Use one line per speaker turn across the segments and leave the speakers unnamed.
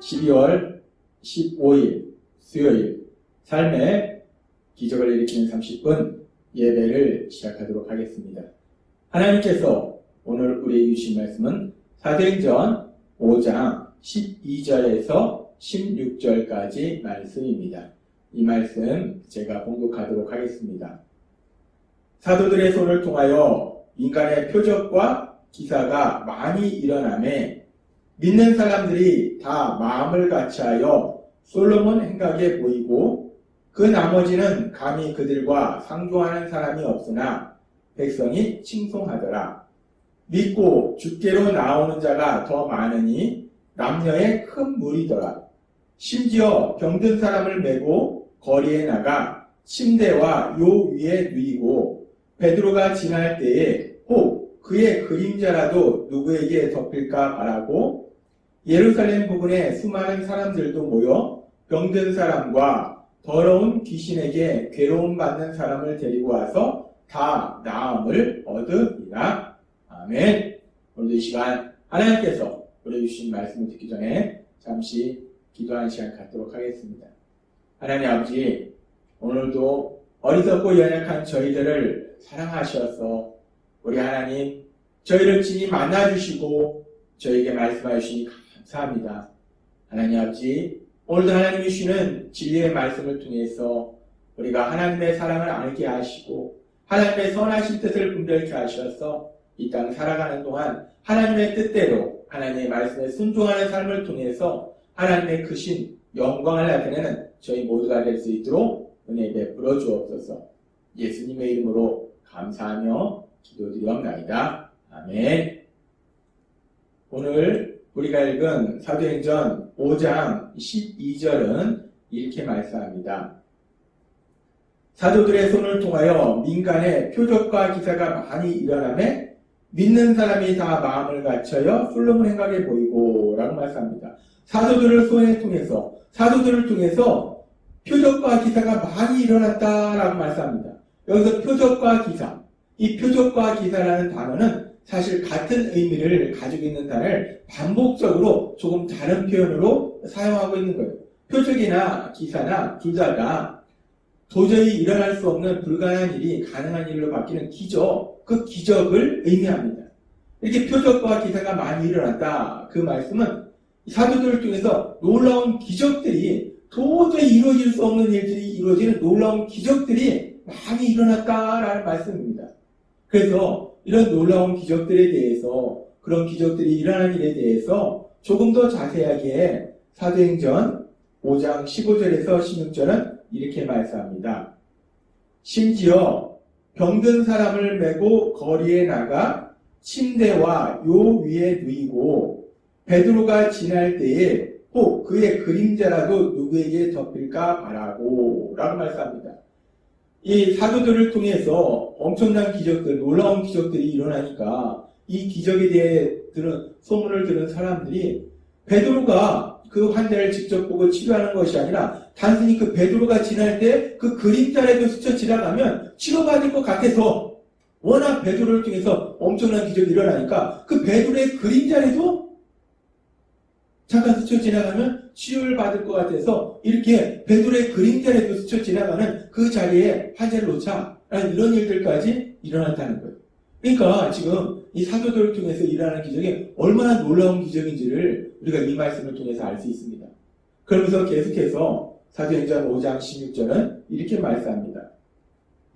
12월 15일 수요일 삶의 기적을 일으키는 30분 예배를 시작하도록 하겠습니다. 하나님께서 오늘 우리에게 주신 말씀은 사도행전 5장 12절에서 16절까지 말씀입니다. 이 말씀 제가 봉독하도록 하겠습니다. 사도들의 손을 통하여 인간의 표적과 기사가 많이 일어나매 믿는 사람들이 다 마음을 같이하여 솔로몬 행각에 보이고 그 나머지는 감히 그들과 상종하는 사람이 없으나 백성이 칭송하더라. 믿고 주께로 나오는 자가 더 많으니 남녀의 큰 무리더라. 심지어 병든 사람을 메고 거리에 나가 침대와 요 위에 누이고 베드로가 지날 때에 혹 그의 그림자라도 누구에게 덮일까 바라고 예루살렘 부근에 수많은 사람들도 모여 병든 사람과 더러운 귀신에게 괴로움 받는 사람을 데리고 와서 다 나음을 얻으리라. 아멘. 오늘도 이 시간 하나님께서 우리 주신 말씀을 듣기 전에 잠시 기도하는 시간 갖도록 하겠습니다. 하나님 아버지, 오늘도 어리석고 연약한 저희들을 사랑하셔서 우리 하나님 저희를 친히 만나주시고 저에게 말씀해 주시니 감사합니다. 하나님 아버지, 오늘도 하나님이 주시는 진리의 말씀을 통해서 우리가 하나님의 사랑을 알게 하시고 하나님의 선하신 뜻을 분별케 하셔서 이 땅 살아가는 동안 하나님의 뜻대로 하나님의 말씀에 순종하는 삶을 통해서 하나님의 크신 영광을 나타내는 저희 모두가 될 수 있도록 은혜 베풀어 주옵소서. 예수님의 이름으로 감사하며 기도드리옵나이다. 아멘. 오늘 우리가 읽은 사도행전 5장 12절은 이렇게 말씀합니다. 사도들의 손을 통하여 민간의 표적과 기사가 많이 일어나매 믿는 사람이 다 마음을 갖춰여 솔로몬 행각에 보이고 라고 말씀합니다. 사도들을 통해서 표적과 기사가 많이 일어났다라고 말씀합니다. 여기서 표적과 기사, 이 표적과 기사라는 단어는 사실 같은 의미를 가지고 있는 단어를 반복적으로 조금 다른 표현으로 사용하고 있는 거예요. 표적이나 기사나 둘 다가 도저히 일어날 수 없는 불가능한 일이 가능한 일로 바뀌는 기적, 그 기적을 의미합니다. 이렇게 표적과 기사가 많이 일어났다. 그 말씀은 사도들을 통해서 놀라운 기적들이 도저히 이루어질 수 없는 일들이 이루어지는 놀라운 기적들이 많이 일어났다라는 말씀입니다. 그래서 이런 놀라운 기적들에 대해서, 그런 기적들이 일어난 일에 대해서 조금 더 자세하게 사도행전 5장 15절에서 16절은 이렇게 말씀합니다. 심지어 병든 사람을 메고 거리에 나가 침대와 요 위에 누이고 베드로가 지날 때에 혹 그의 그림자라도 누구에게 덮일까 바라고 라고 말씀합니다. 이 사도들을 통해서 엄청난 기적들, 놀라운 기적들이 일어나니까 이 기적에 대해 소문을 들은 사람들이 베드로가 그 환자를 직접 보고 치료하는 것이 아니라 단순히 그 베드로가 지날 때 그 그림자라도 스쳐 지나가면 치료받을 것 같아서 워낙 베드로를 통해서 엄청난 기적이 일어나니까 그 베드로의 그림자라도 잠깐 스쳐 지나가면 치료를 받을 것 같아서 이렇게 베드로의 그림자라도 스쳐 지나가는 그 자리에 환자를 놓자 라는 이런 일들까지 일어났다는 거예요. 그러니까 지금 이 사도들을 통해서 일어나는 기적이 얼마나 놀라운 기적인지를 우리가 이 말씀을 통해서 알 수 있습니다. 그러면서 계속해서 사도행전 5장 16절은 이렇게 말씀합니다.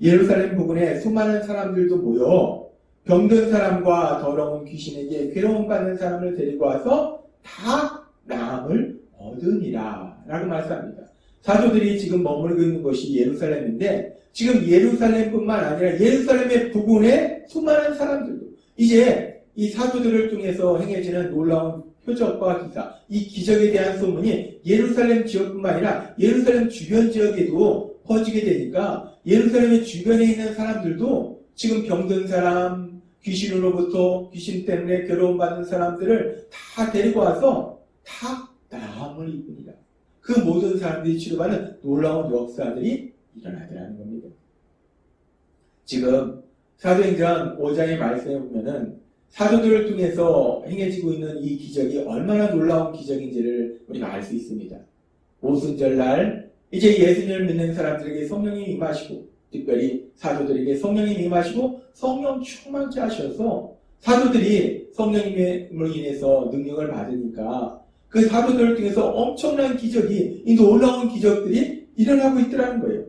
예루살렘 부근에 수많은 사람들도 모여 병든 사람과 더러운 귀신에게 괴로움 받는 사람을 데리고 와서 다 나음을 얻으니라 라고 말씀합니다. 사도들이 지금 머무르고 있는 곳이 예루살렘인데 지금 예루살렘뿐만 아니라 예루살렘의 부근에 수많은 사람들도 이제 이 사도들을 통해서 행해지는 놀라운 표적과 기사, 이 기적에 대한 소문이 예루살렘 지역뿐만 아니라 예루살렘 주변 지역에도 퍼지게 되니까 예루살렘의 주변에 있는 사람들도 지금 병든 사람, 귀신 때문에 괴로움받는 사람들을 다 데리고 와서 다 나음을 입으니라. 그 모든 사람들이 치료받는 놀라운 역사들이 일어나더라는 겁니다. 지금 사도행전 5장의 말씀에 보면은 사도들을 통해서 행해지고 있는 이 기적이 얼마나 놀라운 기적인지를 우리가 알 수 있습니다. 오순절날 이제 예수님을 믿는 사람들에게 성령이 임하시고, 특별히 사도들에게 성령이 임하시고 성령 충만케 하셔서 사도들이 성령님으로 인해서 능력을 받으니까 그 사도들을 통해서 엄청난 기적이, 이 놀라운 기적들이 일어나고 있더라는 거예요.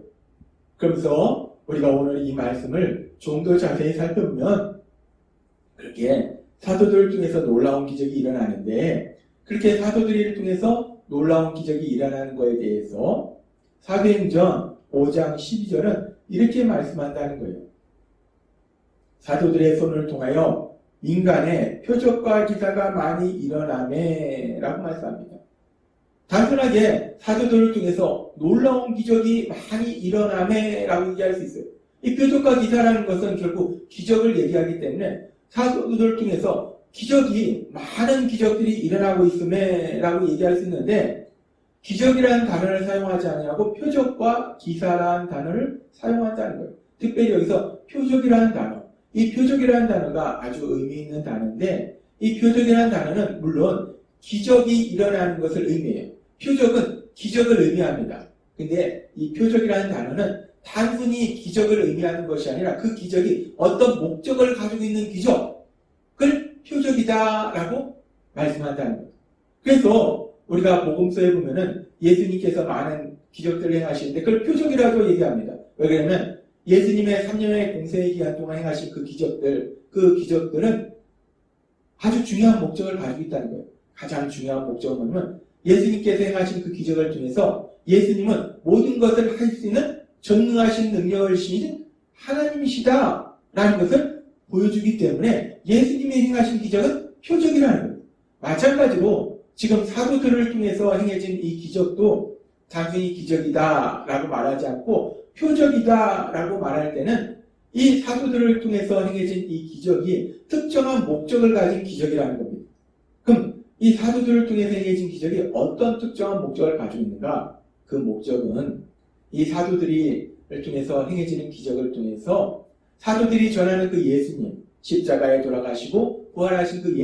그러면서 우리가 오늘 이 말씀을 좀 더 자세히 살펴보면 그렇게 사도들을 통해서 놀라운 기적이 일어나는데, 그렇게 사도들을 통해서 놀라운 기적이 일어나는 것에 대해서 사도행전 5장 12절은 이렇게 말씀한다는 거예요. 사도들의 손을 통하여 인간의 표적과 기사가 많이 일어나매 라고 말씀합니다. 단순하게 사도들을 통해서 놀라운 기적이 많이 일어나매 라고 얘기할 수 있어요. 이 표적과 기사라는 것은 결국 기적을 얘기하기 때문에 사도들을 통해서 많은 기적들이 일어나고 있음에 라고 얘기할 수 있는데, 기적이라는 단어를 사용하지 아니하고 표적과 기사라는 단어를 사용한다는 거예요. 특별히 여기서 표적이라는 단어, 이 표적이라는 단어가 아주 의미 있는 단어인데, 이 표적이라는 단어는 물론 기적이 일어나는 것을 의미해요. 표적은 기적을 의미합니다. 근데 이 표적이라는 단어는 단순히 기적을 의미하는 것이 아니라 그 기적이 어떤 목적을 가지고 있는 기적을 표적이다라고 말씀한다는 거예요. 그래서 우리가 복음서에 보면은 예수님께서 많은 기적들을 행하시는데 그걸 표적이라고 얘기합니다. 왜 그러냐면 예수님의 3년의 공생의 기간 동안 행하신 그 기적들은 아주 중요한 목적을 가지고 있다는 거예요. 가장 중요한 목적은 뭐냐면 예수님께서 행하신 그 기적을 통해서 예수님은 모든 것을 할 수 있는 전능하신 능력을 지닌 하나님이시다라는 것을 보여주기 때문에 예수님이 행하신 기적은 표적이라는 거예요. 마찬가지로 지금 사도들을 통해서 행해진 이 기적도 단순히 기적이다라고 말하지 않고 표적이다라고 말할 때는 이 사도들을 통해서 행해진 이 기적이 특정한 목적을 가진 기적이라는 겁니다. 그럼 이 사도들을 통해서 행해진 기적이 어떤 특정한 목적을 가지고 있는가? 그 목적은 이 사도들을 통해서 행해지는 기적을 통해서 사도들이 전하는 그 예수님, 십자가에 돌아가시고 부활하신 그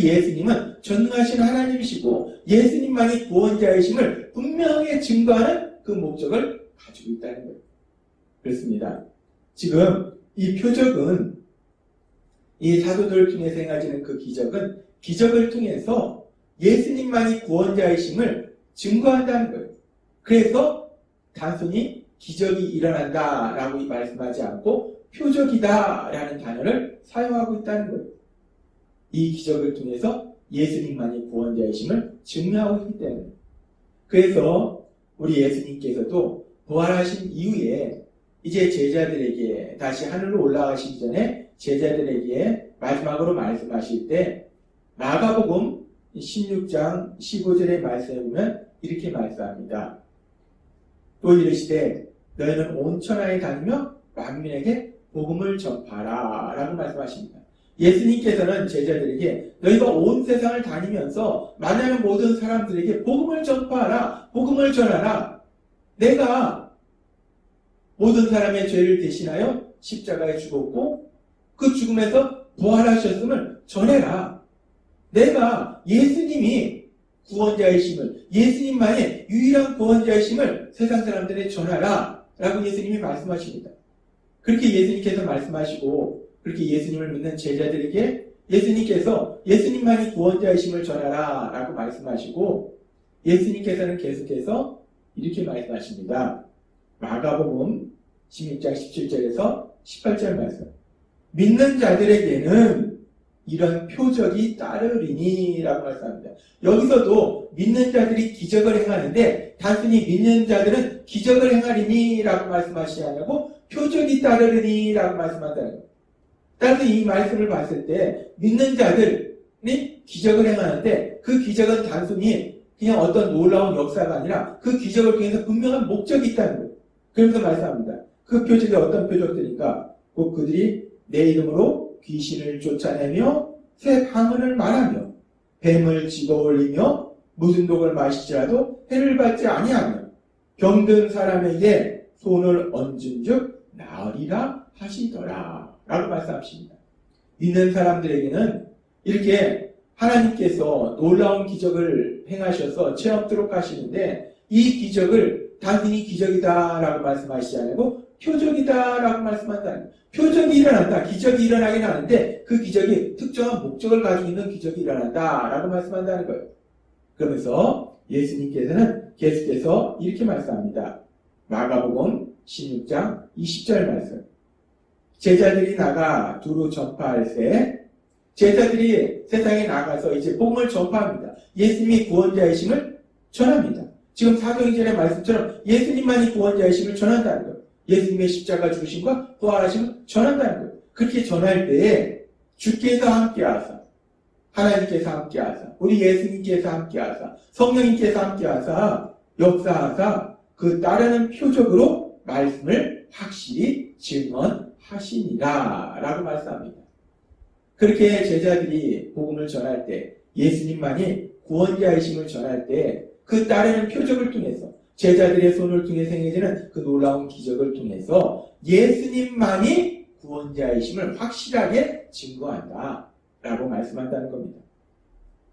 예수님은 전능하신 하나님이시고 예수님만이 구원자이심을 분명히 증거하는 그 목적을 가지고 있다는 거예요. 그렇습니다. 지금 이 표적은, 이 사도들을 통해서 행해지는 그 기적은 기적을 통해서 예수님만이 구원자이심을 증거한다는 거예요. 그래서 단순히 기적이 일어난다라고 말씀하지 않고 표적이다라는 단어를 사용하고 있다는 거예요. 이 기적을 통해서 예수님만이 구원자이심을 증명하고 있기 때문에. 그래서 우리 예수님께서도 부활하신 이후에 이제 제자들에게 다시 하늘로 올라가시기 전에 제자들에게 마지막으로 말씀하실 때 마가복음 16장 15절의 말씀에 보면 이렇게 말씀합니다. 또 이르시되 너희는 온 천하에 다니며 만민에게 복음을 전파하라 라고 말씀하십니다. 예수님께서는 제자들에게 너희가 온 세상을 다니면서 만나는 모든 사람들에게 복음을 전파하라, 복음을 전하라. 내가 모든 사람의 죄를 대신하여 십자가에 죽었고 그 죽음에서 부활하셨음을 전해라. 내가 예수님이 구원자이심을, 예수님만의 유일한 구원자이심을 세상 사람들에 전하라 라고 예수님이 말씀하십니다. 그렇게 예수님께서 말씀하시고 그렇게 예수님을 믿는 제자들에게 예수님께서 예수님만이 구원자이심을 전하라 라고 말씀하시고 예수님께서는 계속해서 이렇게 말씀하십니다. 마가복음 16장 17절에서 18절 말씀. 믿는 자들에게는 이런 표적이 따르리니 라고 말씀합니다. 여기서도 믿는 자들이 기적을 행하는데 단순히 믿는 자들은 기적을 행하리니 라고 말씀하시지 않고 표적이 따르리니 라고 말씀한다는 거예요. 따라서 이 말씀을 봤을 때 믿는 자들이 기적을 행하는데 그 기적은 단순히 그냥 어떤 놀라운 역사가 아니라 그 기적을 통해서 분명한 목적이 있다는 거예요. 그러면서 말씀합니다. 그 표적이 어떤 표적들인가? 곧 그들이 내 이름으로 귀신을 쫓아내며 새 방언을 말하며 뱀을 집어올리며 무슨 독을 마시지라도 해를 받지 아니하며 병든 사람에게 손을 얹은즉 나으리라 하시더라 라고 말씀하십니다. 믿는 사람들에게는 이렇게 하나님께서 놀라운 기적을 행하셔서 체험토록 하시는데 이 기적을 단순히 기적이다라고 말씀하시지 않고 표적이다라고 말씀한다는 거예요. 표적이 일어난다, 기적이 일어나긴 하는데 그 기적이 특정한 목적을 가지고 있는 기적이 일어난다라고 말씀한다는 거예요. 그러면서 예수님께서는 계속해서 이렇게 말씀합니다. 마가복음 16장 20절 말씀. 제자들이 나가 두루 전파할세. 제자들이 세상에 나가서 이제 복음을 전파합니다. 예수님이 구원자이심을 전합니다. 지금 사도행전의 말씀처럼 예수님만이 구원자이심을 전한다는 거예요. 예수님의 십자가 죽으심과 부활하심을 전한다는 거예요. 그렇게 전할 때에 주께서 함께하사, 하나님께서 함께하사, 우리 예수님께서 함께하사, 성령님께서 함께하사, 역사하사 그 따르는 표적으로 말씀을 확실히 증언하시니라 라고 말씀합니다. 그렇게 제자들이 복음을 전할 때, 예수님만이 구원자이심을 전할 때 그 따르는 표적을 통해서 제자들의 손을 통해 행해지는 그 놀라운 기적을 통해서 예수님만이 구원자이심을 확실하게 증거한다 라고 말씀한다는 겁니다.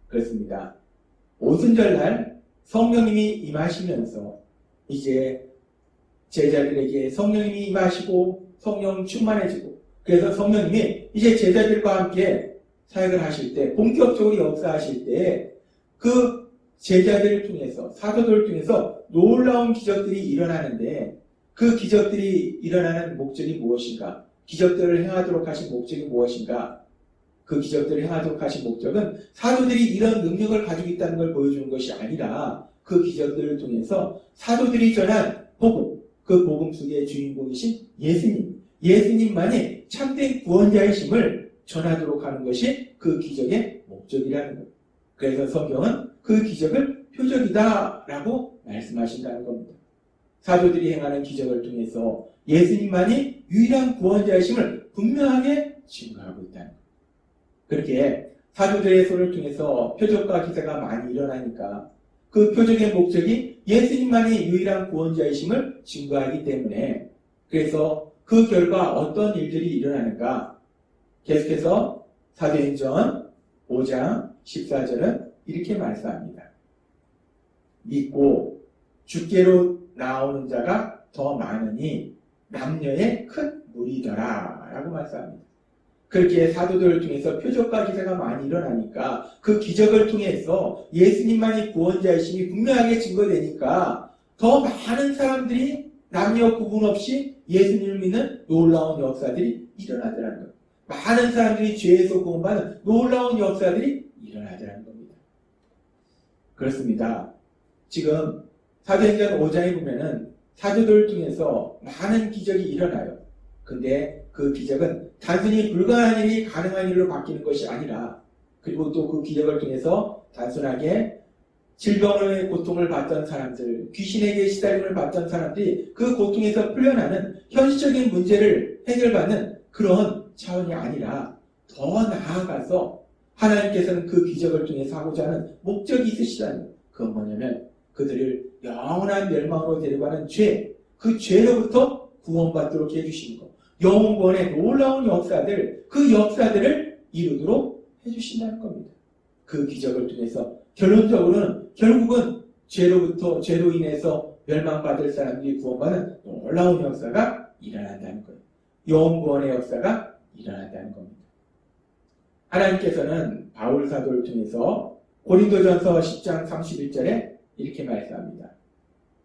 그렇습니다. 오순절날 성령님이 임하시면서 이제 제자들에게 성령님이 임하시고 성령 충만해지고 그래서 성령님이 이제 제자들과 함께 사역을 하실 때 본격적으로 역사하실 때 그 제자들을 통해서 사도들을 통해서 놀라운 기적들이 일어나는데 그 기적들이 일어나는 목적이 무엇인가? 기적들을 행하도록 하신 목적이 무엇인가? 그 기적들을 행하도록 하신 목적은 사도들이 이런 능력을 가지고 있다는 걸 보여주는 것이 아니라 그 기적들을 통해서 사도들이 전한 복음, 그 복음 속의 주인공이신 예수님만이 참된 구원자이심을 전하도록 하는 것이 그 기적의 목적이라는 거예요. 그래서 성경은 그 기적을 표적이다라고 말씀하신다는 겁니다. 사도들이 행하는 기적을 통해서 예수님만이 유일한 구원자이심을 분명하게 증거하고 있다는 거예요. 그렇게 사도들의 손을 통해서 표적과 기사가 많이 일어나니까 그 표적의 목적이 예수님만이 유일한 구원자이심을 증거하기 때문에 그래서 그 결과 어떤 일들이 일어나는가 계속해서 사도행전 5장 14절은 이렇게 말씀합니다. 믿고 주께로 나오는 자가 더 많으니 남녀의 큰 무리더라 라고 말씀합니다. 그렇게 사도들을 통해서 표적과 기사가 많이 일어나니까 그 기적을 통해서 예수님만이 구원자이심이 분명하게 증거되니까 더 많은 사람들이 남녀 구분 없이 예수님을 믿는 놀라운 역사들이 일어나더라는 거예요. 많은 사람들이 죄에서 구원받는 놀라운 역사들이 일어나더라는 겁니다. 그렇습니다. 지금 사도행전 5장에 보면은 사도들을 통해서 많은 기적이 일어나요. 근데 그 기적은 단순히 불가능한 일이 가능한 일로 바뀌는 것이 아니라 그리고 또 그 기적을 통해서 단순하게 질병의 고통을 받던 사람들, 귀신에게 시달림을 받던 사람들이 그 고통에서 풀려나는 현실적인 문제를 해결받는 그런 차원이 아니라 더 나아가서 하나님께서는 그 기적을 통해서 하고자 하는 목적이 있으시다는 거예요. 그건 뭐냐면 그들을 영원한 멸망으로 데려가는 죄, 그 죄로부터 구원받도록 해주시는 것. 영원구원의 놀라운 역사들, 그 역사들을 이루도록 해주신다는 겁니다. 그 기적을 통해서 결국은 죄로 인해서 멸망받을 사람들이 구원받는 놀라운 역사가 일어난다는 거예요. 영원구원의 역사가 일어난다는 겁니다. 하나님께서는 바울 사도를 통해서 고린도전서 10장 31절에 이렇게 말씀합니다.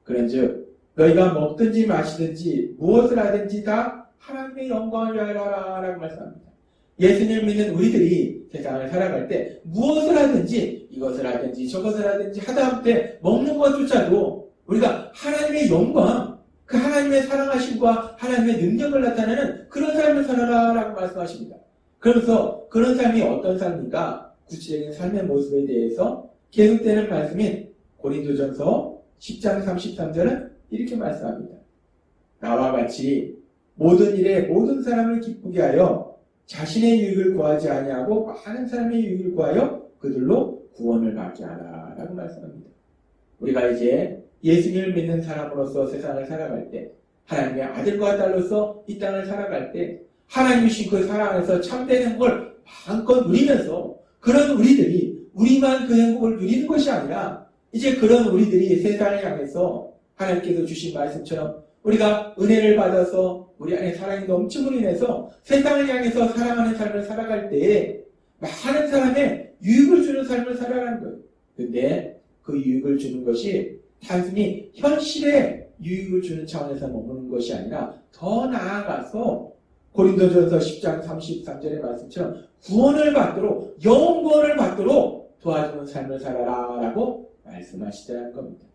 그런즉 너희가 먹든지 마시든지 무엇을 하든지 다 하나님의 영광을 위하여라 라고 말씀합니다. 예수님을 믿는 우리들이 세상을 살아갈 때 무엇을 하든지 이것을 하든지 저것을 하든지 하다 때 먹는 것조차도 우리가 하나님의 영광, 그 하나님의 사랑하심과 하나님의 능력을 나타내는 그런 삶을 살아라 라고 말씀하십니다. 그러면서 그런 삶이 어떤 삶인가 구체적인 삶의 모습에 대해서 계속되는 말씀인 고린도전서 10장 33절은 이렇게 말씀합니다. 나와 같이 모든 일에 모든 사람을 기쁘게 하여 자신의 유익을 구하지 아니하고 많은 사람의 유익을 구하여 그들로 구원을 받게 하라 라고 말씀합니다. 우리가 이제 예수님을 믿는 사람으로서 세상을 살아갈 때 하나님의 아들과 딸로서 이 땅을 살아갈 때 하나님이 주신 그 사랑 안에서 참된 행복을 마음껏 누리면서 그런 우리들이 우리만 그 행복을 누리는 것이 아니라 이제 그런 우리들이 세상을 향해서 하나님께서 주신 말씀처럼 우리가 은혜를 받아서 우리 안에 사랑이 넘침으로 인해서 세상을 향해서 사랑하는 삶을 살아갈 때에 많은 사람의 유익을 주는 삶을 살아가는 거예요. 근데 그 유익을 주는 것이 단순히 현실의 유익을 주는 차원에서 머무는 것이 아니라 더 나아가서 고린도전서 10장 33절의 말씀처럼 구원을 받도록 영구원을 받도록 도와주는 삶을 살아라 라고 말씀하시더라는 겁니다.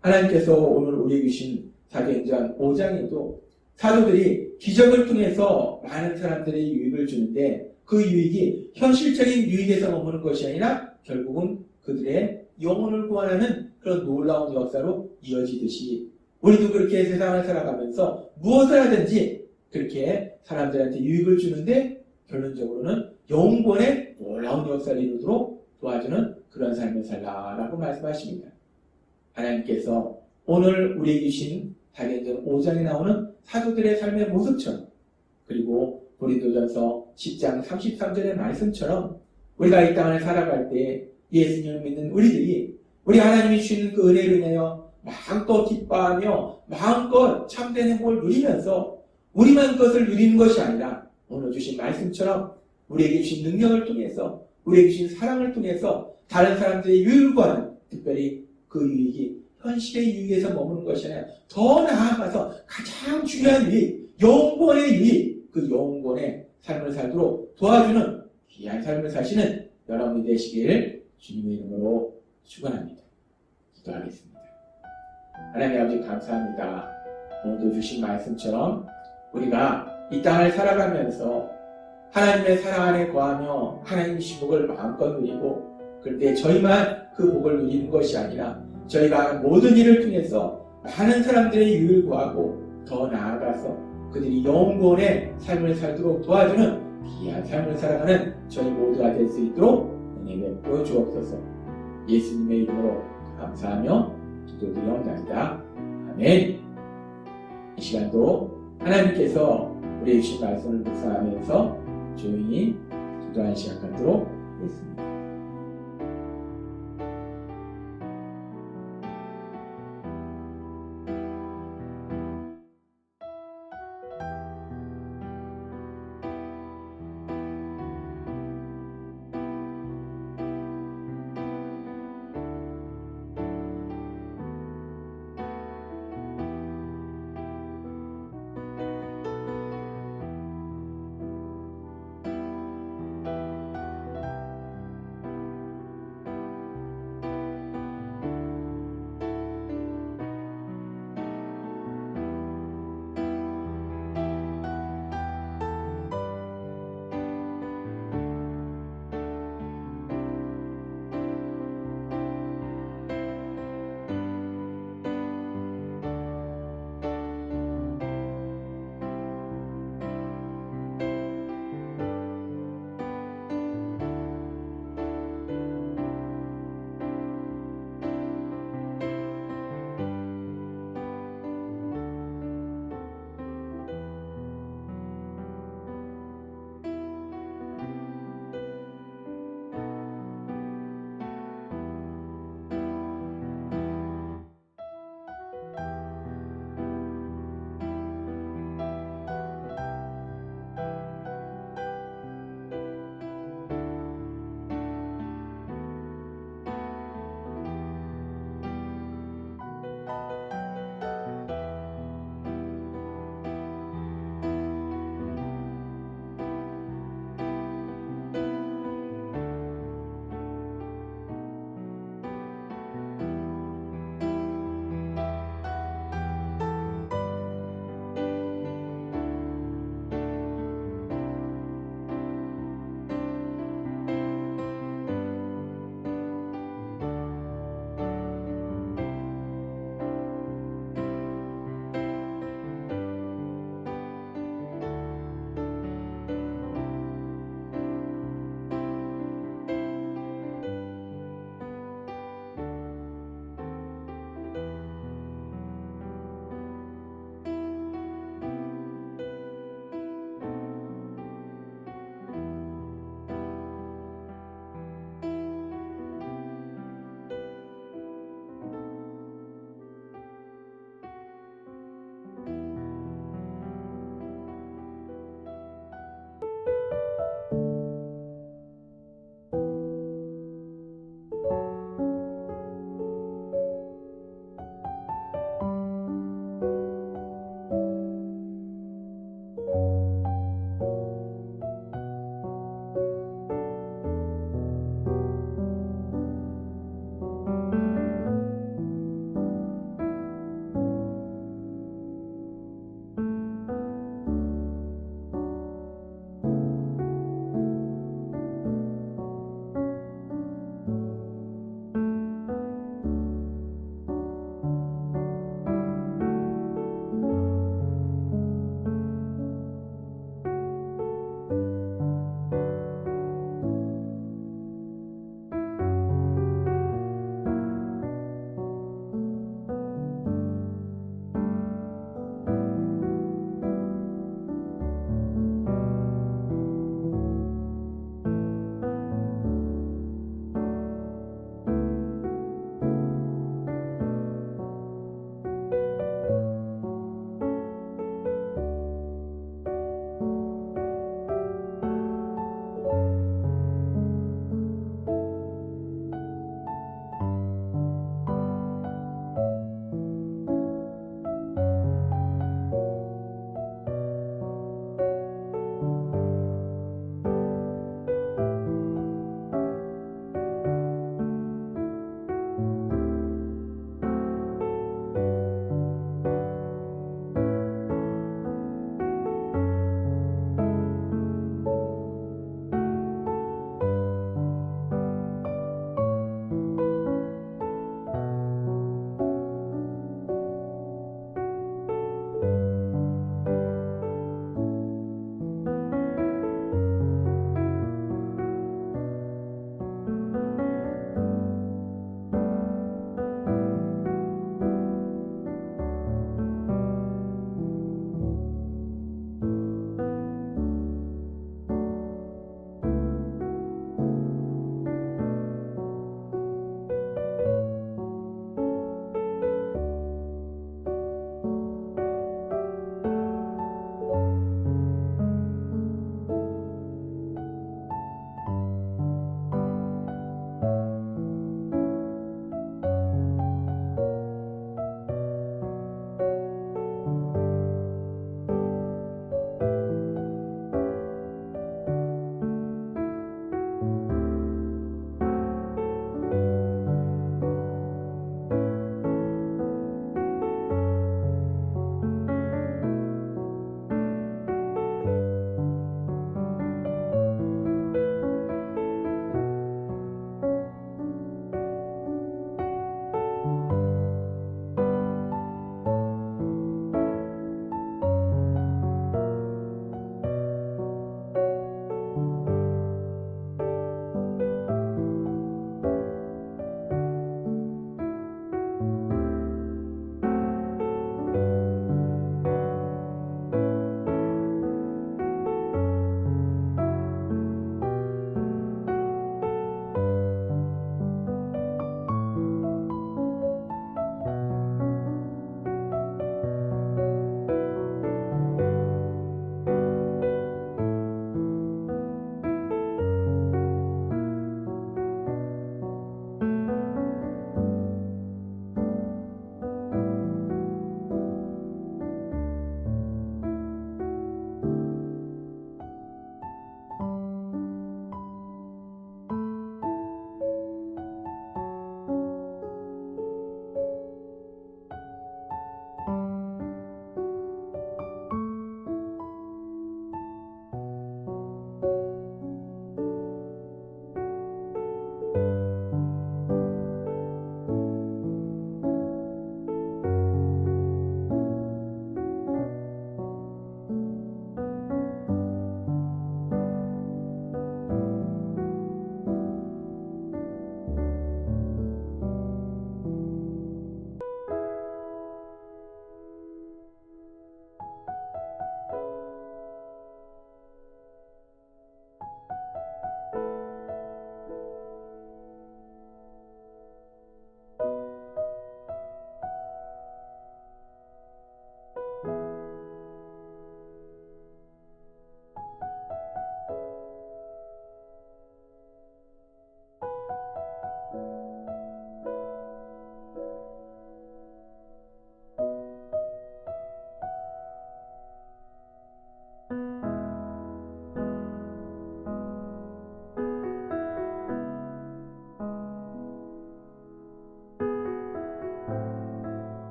하나님께서 오늘 우리에게 주신 사도행전 5장에도 사도들이 기적을 통해서 많은 사람들의 유익을 주는데 그 유익이 현실적인 유익에서 머무는 것이 아니라 결국은 그들의 영혼을 구원하는 그런 놀라운 역사로 이어지듯이 우리도 그렇게 세상을 살아가면서 무엇을 하든지 그렇게 사람들한테 유익을 주는데 결론적으로는 영혼의 놀라운 역사를 이루도록 도와주는 그런 삶을 살라라고 말씀하십니다. 하나님께서 오늘 우리에게 주신 사도행전 5장에 나오는 사도들의 삶의 모습처럼 그리고 고린도전서 10장 33절의 말씀처럼 우리가 이 땅을 살아갈 때 예수님을 믿는 우리들이 우리 하나님이 주시는 그 은혜로 인하여 마음껏 기뻐하며 마음껏 참된 행복을 누리면서 우리만 그것을 누리는 것이 아니라 오늘 주신 말씀처럼 우리에게 주신 능력을 통해서 우리에게 주신 사랑을 통해서 다른 사람들의 유익을 구하는 특별히 그 유익이 현실의 유익에서 머무는 것이 아니라 더 나아가서 가장 중요한 유익, 영원의 유익, 그 영원의 삶을 살도록 도와주는 귀한 삶을 사시는 여러분이 되시길 주님의 이름으로 축원합니다. 기도하겠습니다. 하나님 아버지 감사합니다. 오늘도 주신 말씀처럼 우리가 이 땅을 살아가면서 하나님의 사랑 안에 거하며 하나님의 복을 마음껏 누리고 그런데 저희만 그 복을 누리는 것이 아니라 저희가 하는 모든 일을 통해서 많은 사람들의 유익을 구하고 더 나아가서 그들이 영원의 삶을 살도록 도와주는 귀한 삶을 살아가는 저희 모두가 될 수 있도록 은혜 베풀어 주옵소서. 예수님의 이름으로 감사하며 기도드리옵나이다. 아멘. 이 시간도 하나님께서 우리의 주신 말씀을 묵상하면서 조용히 기도하는 시간 갖도록 하겠습니다.